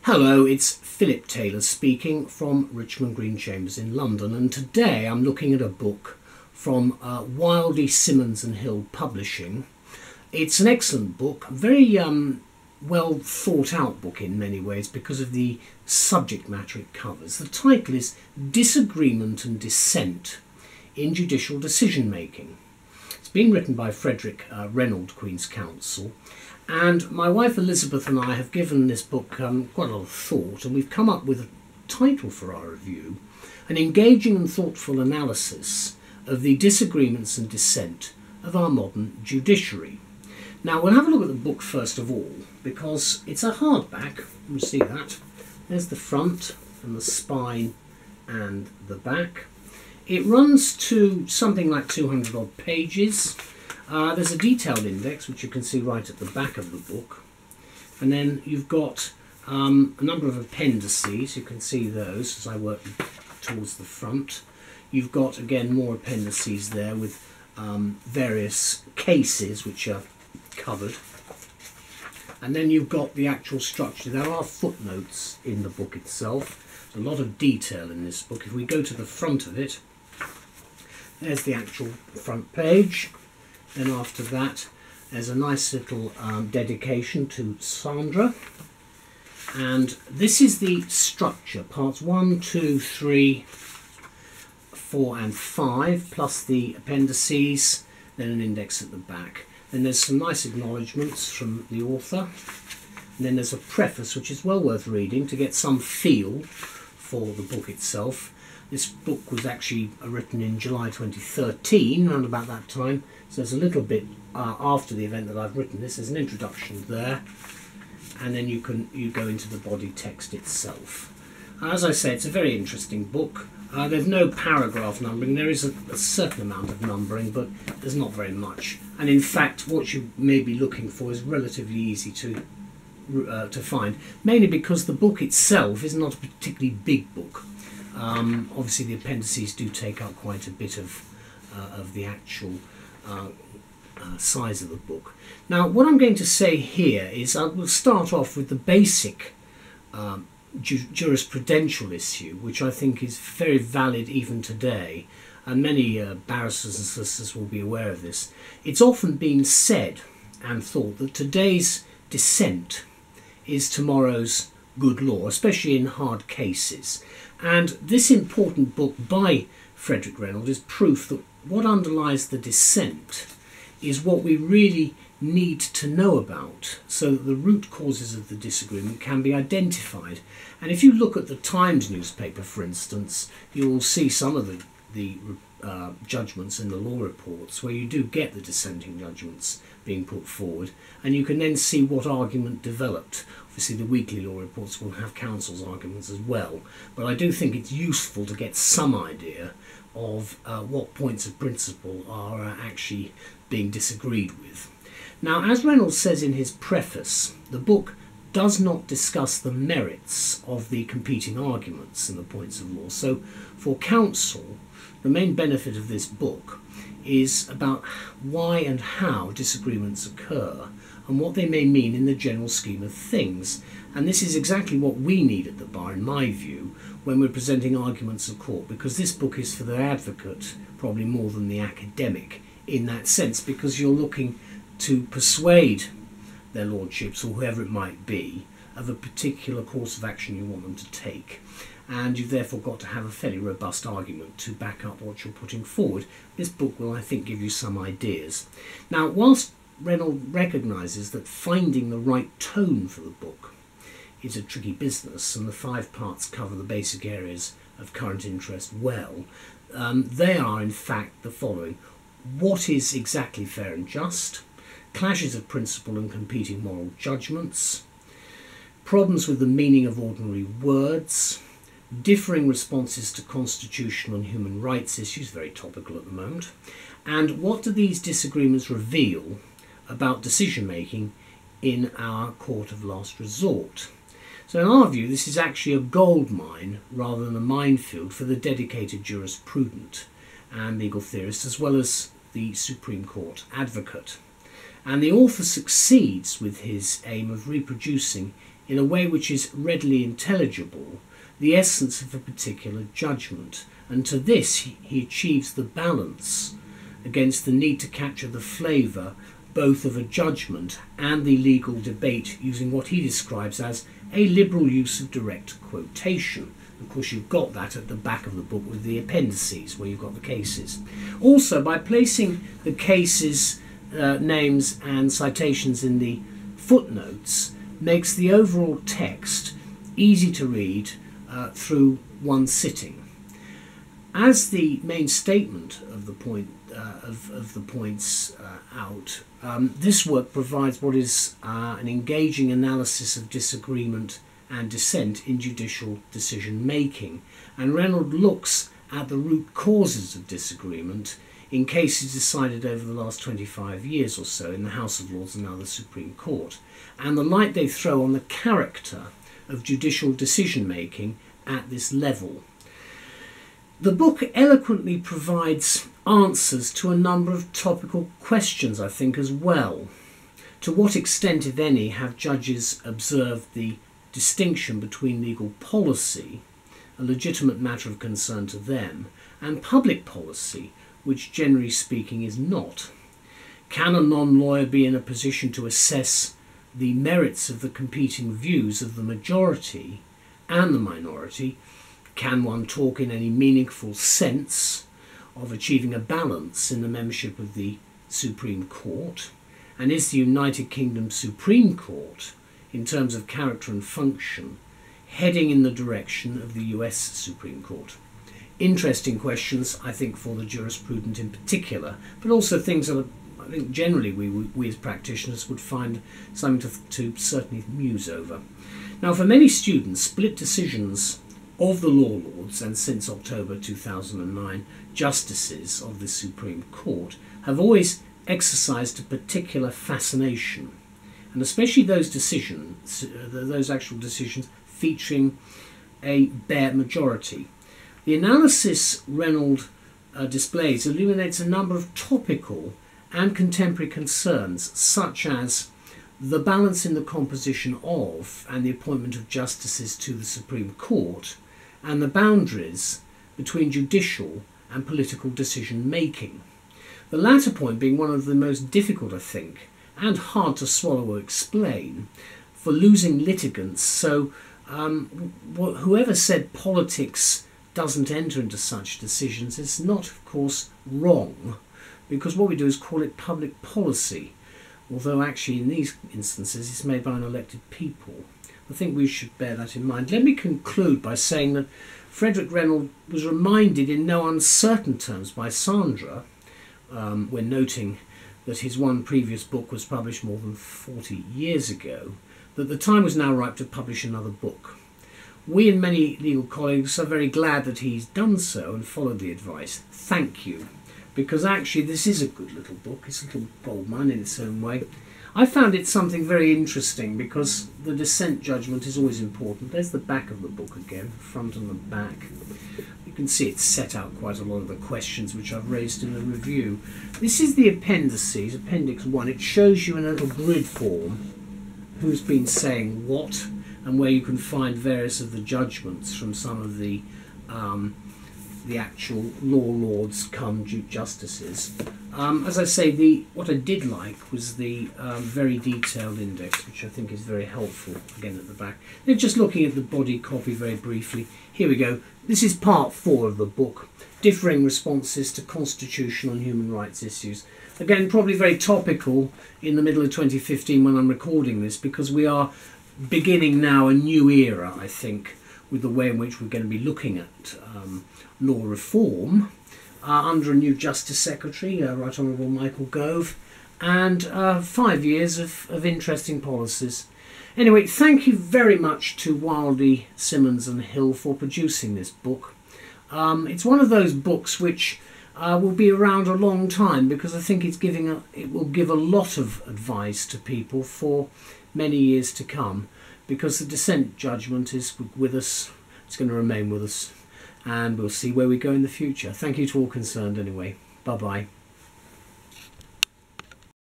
Hello, it's Philip Taylor speaking from Richmond Green Chambers in London, and today I'm looking at a book from Wildy, Simmonds and Hill Publishing. It's an excellent book, a very well thought out book in many ways because of the subject matter it covers. The title is Disagreement and Dissent in Judicial Decision Making. It's been written by Frederic Reynold, Queen's Counsel. And my wife Elizabeth and I have given this book quite a lot of thought, and we've come up with a title for our review, an engaging and thoughtful analysis of the disagreements and dissent of our modern judiciary. Now we'll have a look at the book first of all, because it's a hardback. You see that. There's the front and the spine and the back. It runs to something like 200 odd pages. There's a detailed index which you can see right at the back of the book, and then you've got a number of appendices. You can see those as I work towards the front. You've got again more appendices there with various cases which are covered, and then you've got the actual structure. There are footnotes in the book itself. There's a lot of detail in this book. If we go to the front of it, there's the actual front page. Then after that, there's a nice little dedication to Sandra. And this is the structure, parts 1, 2, 3, 4 and 5, plus the appendices, then an index at the back. Then there's some nice acknowledgements from the author. And then there's a preface, which is well worth reading to get some feel for the book itself. This book was actually written in July 2013, around about that time. So there's a little bit after the event that I've written this. There's an introduction there, and then you go into the body text itself. As I say, it's a very interesting book. There's no paragraph numbering. There is a certain amount of numbering, but there's not very much. And in fact, what you may be looking for is relatively easy to find, mainly because the book itself is not a particularly big book. Obviously the appendices do take up quite a bit of the actual size of the book. Now what I'm going to say here is I will start off with the basic jurisprudential issue, which I think is very valid even today, and many barristers and solicitors will be aware of this. It's often been said and thought that today's dissent is tomorrow's good law, especially in hard cases. And this important book by Frederic Reynold is proof that what underlies the dissent is what we really need to know about, so that the root causes of the disagreement can be identified. And if you look at the Times newspaper, for instance, you will see some of the judgments in the law reports where you do get the dissenting judgments being put forward, and you can then see what argument developed. Obviously the weekly law reports will have counsel's arguments as well, but I do think it's useful to get some idea of what points of principle are actually being disagreed with. Now, as Reynolds says in his preface, the book does not discuss the merits of the competing arguments and the points of law. So for counsel, the main benefit of this book is about why and how disagreements occur and what they may mean in the general scheme of things. And this is exactly what we need at the bar, in my view, when we're presenting arguments at court, because this book is for the advocate probably more than the academic in that sense, because you're looking to persuade their lordships or whoever it might be of a particular course of action you want them to take. And you've therefore got to have a fairly robust argument to back up what you're putting forward. This book will, I think, give you some ideas. Now, whilst Reynold recognises that finding the right tone for the book is a tricky business, and the 5 parts cover the basic areas of current interest well, they are in fact the following: what is exactly fair and just, clashes of principle and competing moral judgments, problems with the meaning of ordinary words, differing responses to constitutional and human rights issues, very topical at the moment, and what do these disagreements reveal about decision making in our court of last resort. So in our view, this is actually a goldmine rather than a minefield for the dedicated jurisprudent and legal theorist, as well as the Supreme Court advocate. And the author succeeds with his aim of reproducing in a way which is readily intelligible the essence of a particular judgment, and to this he achieves the balance against the need to capture the flavour both of a judgment and the legal debate using what he describes as a liberal use of direct quotation. Of course, you've got that at the back of the book with the appendices where you've got the cases. Also, by placing the cases, names and citations in the footnotes, makes the overall text easy to read through one sitting. As the main statement of the points out, this work provides what is an engaging analysis of disagreement and dissent in judicial decision making, and Reynold looks at the root causes of disagreement in cases decided over the last 25 years or so in the House of Lords and now the Supreme Court, and the light they throw on the character of judicial decision making at this level. The book eloquently provides answers to a number of topical questions, I think, as well. To what extent, if any, have judges observed the distinction between legal policy, a legitimate matter of concern to them, and public policy, which generally speaking is not? Can a non-lawyer be in a position to assess the merits of the competing views of the majority and the minority? Can one talk in any meaningful sense of achieving a balance in the membership of the Supreme Court? And is the United Kingdom Supreme Court, in terms of character and function, heading in the direction of the US Supreme Court? Interesting questions, I think, for the jurisprudent in particular, but also things that I think generally we as practitioners would find something to certainly muse over. Now, for many students, split decisions of the law lords, and since October 2009, justices of the Supreme Court, have always exercised a particular fascination, and especially those decisions, those actual decisions featuring a bare majority. The analysis Reynold displays illuminates a number of topical and contemporary concerns, such as the balance in the composition of and the appointment of justices to the Supreme Court, and the boundaries between judicial and political decision making. The latter point being one of the most difficult, I think, and hard to swallow or explain for losing litigants. So whoever said politics doesn't enter into such decisions is not, of course, wrong, because what we do is call it public policy, although actually in these instances it's made by an elected people. I think we should bear that in mind. Let me conclude by saying that Frederic Reynold was reminded in no uncertain terms by Sandra, when noting that his one previous book was published more than 40 years ago, that the time was now ripe to publish another book. We and many legal colleagues are very glad that he's done so and followed the advice. Thank you, because actually this is a good little book. It's a little goldmine in its own way. I found it something very interesting because the dissent judgment is always important. There's the back of the book again, front and the back. You can see it's set out quite a lot of the questions which I've raised in the review. This is the appendices, Appendix 1. It shows you in a little grid form who's been saying what and where you can find various of the judgments from some of the actual law lords come justices. As I say, what I did like was the very detailed index, which I think is very helpful, again at the back. Then just looking at the body copy very briefly, here we go. This is part 4 of the book, Differing Responses to Constitutional and Human Rights Issues. Again, probably very topical in the middle of 2015 when I'm recording this, because we are beginning now a new era, I think, with the way in which we're going to be looking at law reform under a new Justice Secretary, Right Honourable Michael Gove, and 5 years of interesting policies. Anyway, thank you very much to Wildy, Simmonds and Hill for producing this book. It's one of those books which will be around a long time, because I think it will give a lot of advice to people for many years to come, because the dissent judgment is with us, it's going to remain with us, and we'll see where we go in the future. Thank you to all concerned anyway. Bye-bye.